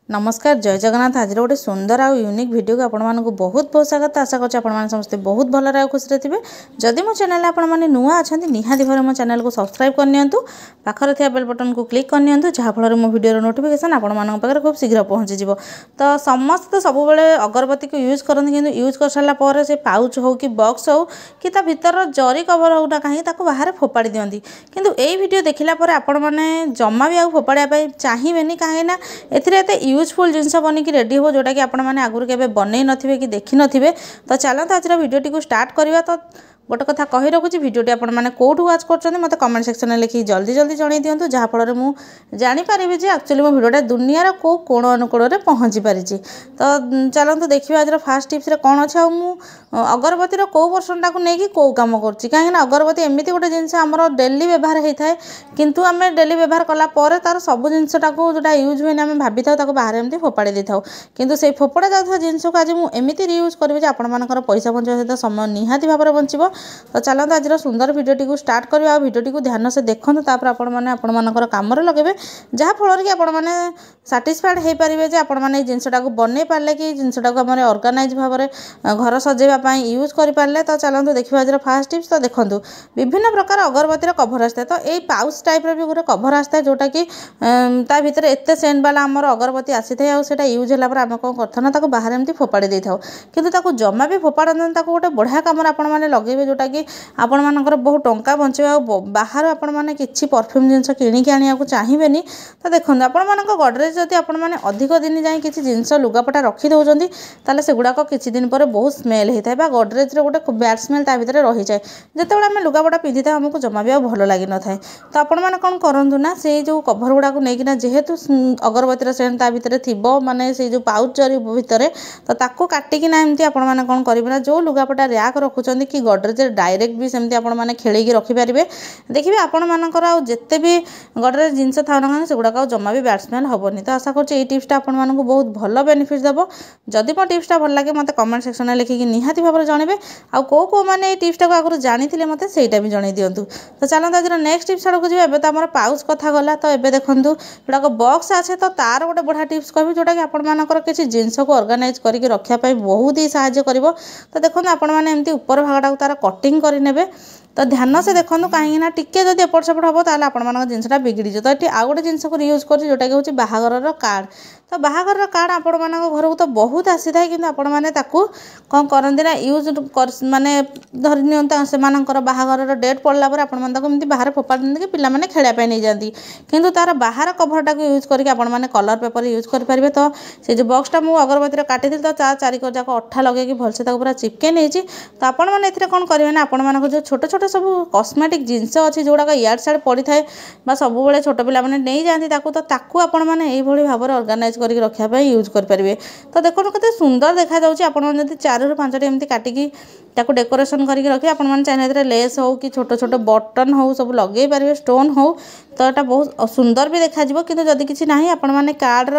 नमस्कार जय जगन्नाथ। आज गोटे सुंदर आउ यूनिक वीडियो को आपण मानक बहुत बहुत स्वागत। आशा कर समस्त बहुत भल खुशी थे। जदि मो चैनल आपने नुआ अच्छा निहाती भाव मो चैनल को सब्सक्राइब करनी पाखर थी बेल बटन को क्लिक करनी जहाँफल मो वीडियो नोटिफिकेशन आपंकर खूब शीघ्र पहुँची। तो समस्त तो सब अगरबत्ती को यूज करते कि यूज कर सारापर से पाउच हो कि बॉक्स हो कि भीतर जरी कवर होना कहीं बाहर फोपाड़ी दिखती। किंतु यही वीडियो देखला आपण मैंने जमा भी फोपाड़ा चाहिए कहीं एत यूजफुल जिनस बनिकी रेडी हो जोटा कि आपण मैंने आगुरी के बनई नथिबे कि देखि नथिबे। तो चलते आज वीडियोटी को स्टार्ट करवा। तो गोटे कथा कही रखुच्छी वीडियोटी आपने कौटू वाच कर मत कमेंट सेक्शन में लिखी जल्दी जल्दी जन दिंतु जहाँफल मुझे जानीपारि जे एक्चुअली मो वीडियोटा दुनियार कौ कोण अनुकूल पहुँची पारी। तो चलते देखिए आज फास्ट टिप्स कौन अच्छे अगरबत्तीर कौ पर्सेंटा को लेकिन कौ कम कर कहीं अगरबत्ती एमती गोटे जिनस आम डेली व्यवहार होता है किंतु आम डेली व्यवहार कलापर तार सब जिनसटा को जोटा यूज हुए आम भाभी था बाहर एमती फोपाड़ी दे था किंतु से फोपड़ा जाता जिनस को आज मुझे यूज करी आपर पैसा बचाव सहित समय निहाती भाव में बचो। तो चलते आज सुंदर वीडियोटी को स्टार्ट करवा। वीडियोटी को ध्यान से देखते आपण कम लगे जहाँफल कि आपने साटिस्फाइड हो पारे आपने जिनसटा को बनई पारे कि जिनसटा को आम ऑर्गेनाइज भाव में घर सजेवा यूज करें। तो चलते देखिए आज फास्ट टिप्स। तो देखो विभिन्न प्रकार अगरबत्तीर कभर आसता है। तो यही पाउच टाइप भी गोटे कभर आसता है जोटा कि ता भीतर एत सेंट वाला आमर अगरबत्ती आसी था आउटा यूज है आम कौन करता बाहर एमती फोपाड़ी दे था कि जमा भी फोपाड़न गोटे बढ़िया कम आपने लगे जोटा कि आपण मानकर बहुत टंका बचे बाहर आपण मैंने किसी परफ्यूम जिनस किणिकी आने को चाहिए। तो देखो आपण गडरेज जदि आपने अधिक दिन जाए किसी जिनस लुगापटा रखी दौरान ताले से गुड़ाक किसी दिन पर बहुत स्मेल होता है गडरेज गोटे बैड स्मेल ता भीतर रही जाए जिते आम लुगापटा पिंधि था आमको जमा भी भल लगी न था। तो आपण मैंने कौन करूँ ना से जो कभर गुड़ा को लेकिन जेहेतु अगरबत्तीर सेंट ता भीतर थी माने से जो पाउच जरी भितर तो ताको काटिकिना एमती आपण मैंने कौन करेंगे जो लुगापटा रैक रखुच्च कि गडरेज डायरेक्ट भी सेमती आपण मैंने खेल रखिपारे देखिए आपण मानकर जिते भी गडरेज जिनस था ना से गुड़ाक जमा भी बैड स्मेल हेनी। तो आशा कर टिप्सटा आपण मानक बहुत भल बेनिफिट देव। जदि मो टिप्सटा भल लगे मत कमेंट सेक्शन में लिखिकी निहाती भाव में जनइबे आउ कौ मैंने टिप्सटा को आगुरी जानी मत सहीटा भी जन दिंतु। तो चलते आज नेक्स्ट टिप्स आड़क जी तो आम पाउच कथा गला। तो ये देखूँ जोड़ाक बॉक्स आसे तो तार गोटे बढ़िया टिप्स कह जोटा कि आपर किसी जिनस को ऑर्गेनाइज करके रखापी बहुत ही साहाय्य कर। तो देखो आपण मैंने एमती ऊपर भागटा तार कटिंग करे। तो ध्यान से देखो कहीं टिके जब एपट सेपट हम तो आप जिनसा बिगड़ी जाए। तो ये आउ गोटे जिनस को यूज कर जोटा कि हूँ बाहागर कार्ड। तो बाहागर कार्ड आपण घर को तो बहुत आसी था कि आपण मैंने कौन करती ना यूज माने धरी से बाहागर डेट पड़ला आपमती बाहर फोपाड़ कि पिला खेलने नहीं जाती किंतु तार बाहर कभरटा को यूज करके कलर पेपर यूज करेंगे। तो से जो बॉक्सटा मुझे अगरबत्ती काटी तो चारिक जाक अठा लगे भलसे पूरा चिपके नहीं। तो आपण मैंने कौन करेंगे ना आपण जो छोट छोट सब कस्मेटिक जिनस अच्छी जोड़ाक इयाड़ सियाड़ पड़ी था सब छोट पिला नहीं जाती तो आपण मैंने भाव में ऑर्गेनाइज करके रखापी यूज करेंगे। तो देखो केते सुंदर देखा जाउछि आपण जदि 4 ରୁ 5टी एमती काटिकी ताको डेकोरेशन करके रखिए आपण चाहिए लेस हो कि छोट छोट बटन हो सब लगे पारे स्टोन हो तो यहाँ बहुत सुंदर भी देखा किंतु जदि किसी ना आपण मैंने कार्ड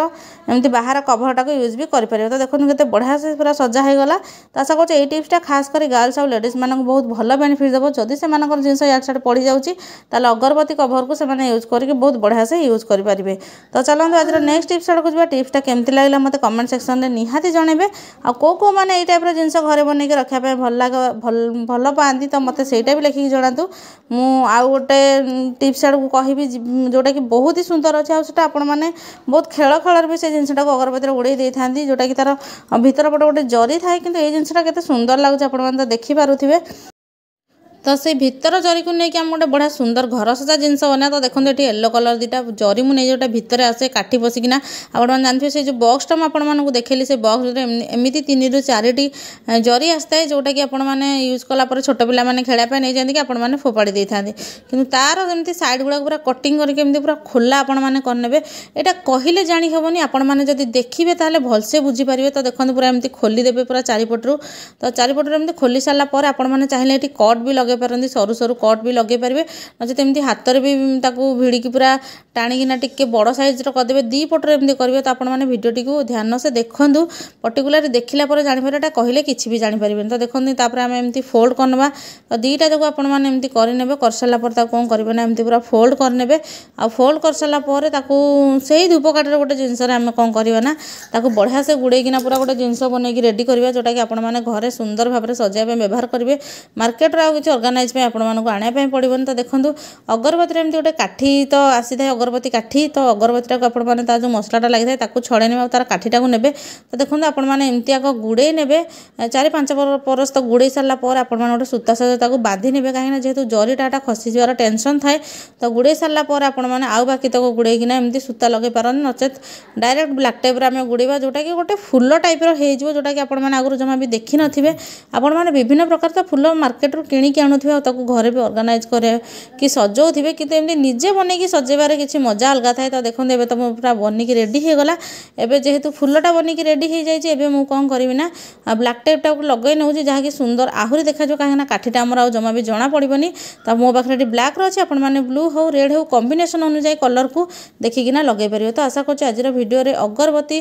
एमती बाहर कभरटा को यूज भी करेंगे। तो देखो केते बढ़िया से पूरा सजा हो गला। तो आशा कर टिप्सटा खास कर गर्ल्स और लेडीज मानक बहुत भल बेनिफिट देव जदि से जिनस इयाड़ सियाड़ पड़ जाऊँगी अगरबत्ती कभर को से यूज करके बहुत बढ़िया से यूज करेंगे। तो चलते आज नेक्स्ट टिप्स आड़क जी टिप्सटा केमती लगे मत कमेंट सेक्शन में निहाती जनइबे आ कौ मैंने ये टाइप जिनस घर बनईक रखापी भल पाती तो मत सहीटा भी लिखिकी जनातु। आउ गोटे टिप्स आड़ को कहबी जोटा कि बहुत ही सुंदर अच्छे आटा आपण मैंने बहुत खेल खेल भी से जिनटा को अगरबत्ती उड़े दे था जोटा कि तार भीतर पटे गोटे जरी थाए कि ये जिनटा केते सुंदर लगुच आप देखिपे। तो से भीतर जरी को लेकिन आम गोटे बढ़िया सुंदर घर सजा जिनस बना। तो देखो ये येलो कलर दुटा जरी मुझे जोटा भितर आसे काठी बसिकिना आपने जानते से जो बॉक्सटा मुझे देखली से बॉक्स एमती 3 ରୁ 4टी जरी आसता है जोटा कि आपने यूज कलापर छोट पिला खेलने नहीं जाती कि आपने फोपाड़ी दे था कि तार जमी साइड गुड़ा पूरा कटिंग करके पूरा खोला आपने करने यहाँ कहले जानी हेनी आपने जब देखिए ताले भलसे बुझीपारे। तो देखो पूरा एमती खोलीदेवे पूरा चारिपटू। तो चारिपटू एमती खोली सारापर आपने चाहिए ये कट भी लगे लगे पारती सरू सरू कट भी लगे पारे नचेत एमती हाथ में भी ताकू भिड़िकी पूरा टाणिकिना टिके बड़ साइज करदे दी पटर एमती करेंगे तो आपण मैंने भिडियोटी को ध्यान से देखूँ पर्टिकुलर देखला जापर कहले कि भी जापर तो देखते आम एमती फोल्ड करने तो दीटा जाक आपण मैंने एमती करे कर सारापर कौन करेंगे ना एमती पूरा फोल्ड करने आ फोल्ड कर सारापर से धूपकाठी गोटे जिनस आम कौन करवा ना बढ़िया से गुड़ेकिना पूरा गोटे जिनस बनई रेडी करवा जोटा कि आपण मैंने घरे सुंदर भाव में सजाइबा व्यवहार करेंगे मार्केट रो किसी अर्गानाइज आपण आने पड़ोनी तो देखो अगरबत्ती एमती गोटे काठी तो आसी था अगरबत्ती काठी तो अगरबत्ती आपण मैंने जो मसलाटा लगी था छड़े तार काठीटा को ने तो देखो आपण मैंने एमती आग गुड़े ने 4-5 परस तो गुड़े सारापर आपण गोटे सूता सहित बांधि ने कहीं जेहतु जरीटा खसी जर टेंशन थाए तो गुड़े सारापर आपण मैंने आउ बाकी तक गुड़ेकिना एमती सूता लगे पारन नचेत डायरेक्ट ब्लैक टाइप आम गुड़ेबा जोटा कि गोटे फुल टाइप हो जोटा कि आपण मैंने आगुरी जमा भी देखी नथिबे आपण मैंने विभिन्न प्रकार तो फुल मार्केट रू किणिकी आणुथिबे ताकू घरे भी ऑर्गेनाइज करे कि सजाउथिबे कि एमती निजे बनैकी सजेबार किसी मजा अलग थाए तो देखते एबे तो पूरा बनिकी रेडी हो गला एबे जेहेतु फुलटा बनिकी रेडी हो जाइए एबे मु कौन करी ना ब्लैक टाइप टाक लगे नौ जहाँकि सुंदर आहरी देखा कहीं काठीटा आमर आउ जमा भी जना पड़ोनी तो मो पाखे ब्लैक अच्छे आपण मैंने ब्लू हो रेड हो कॉम्बिनेशन अनुसार कलर को देखिकिना लगे पारे तो आशा कर आज भिडियो अगरबत्ती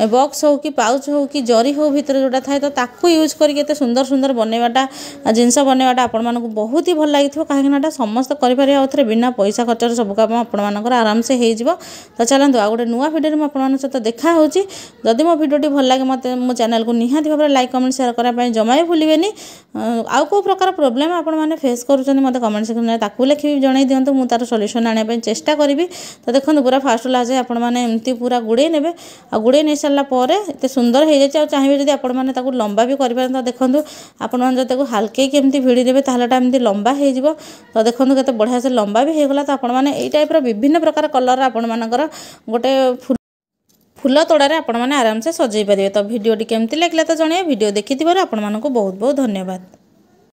बॉक्स हो कि पाउच हो कि जरी हो भितर जोटा थाए तो ताकू यूज करके सुंदर सुंदर बनवाटा जिनस बनवाटा आपण मानक बहुत ही भल लगी कहीं समस्त करें आउे बिना पैसा खर्चर सब काम आपर आराम से हो तो चलते आ गए नुआ भिडियो में आप सहित देखा जदि मो भिडियोटी भल लगे मत मो चैनल को निहाती भाव में लाइक कमेंट शेयर करने जमा भी भूलें आउ को प्रकार प्रोब्लेम आपण मैंने फेस कर मत कमेंट सेक्शन में ताकू लिखी जन दिंतु मुझे तार सल्यूशन आने चेष्टा करी तो देखो पूरा फास्ट लास्ट आपण मैंने एमती पूरा गुड़े ने गुड़े नहीं सारापर एत सुंदर हो जाए चाहिए जब आपण मैंने लंबा भी करें तो देखो आपण मैंने जो हल्के एमती भिड़ी देवे एमती लंबा हो तो देखो केते बढ़िया से लंबा भी होगला तो आपण मैंने यही टाइप विभिन्न प्रकार कलर आपण मानकर गोटे फूल तोड़ारे आपण मैंने आराम से सजाई पारे तो भिडियोटी केमती लगे तो जन भिडियो देखि बहुत बहुत धन्यवाद।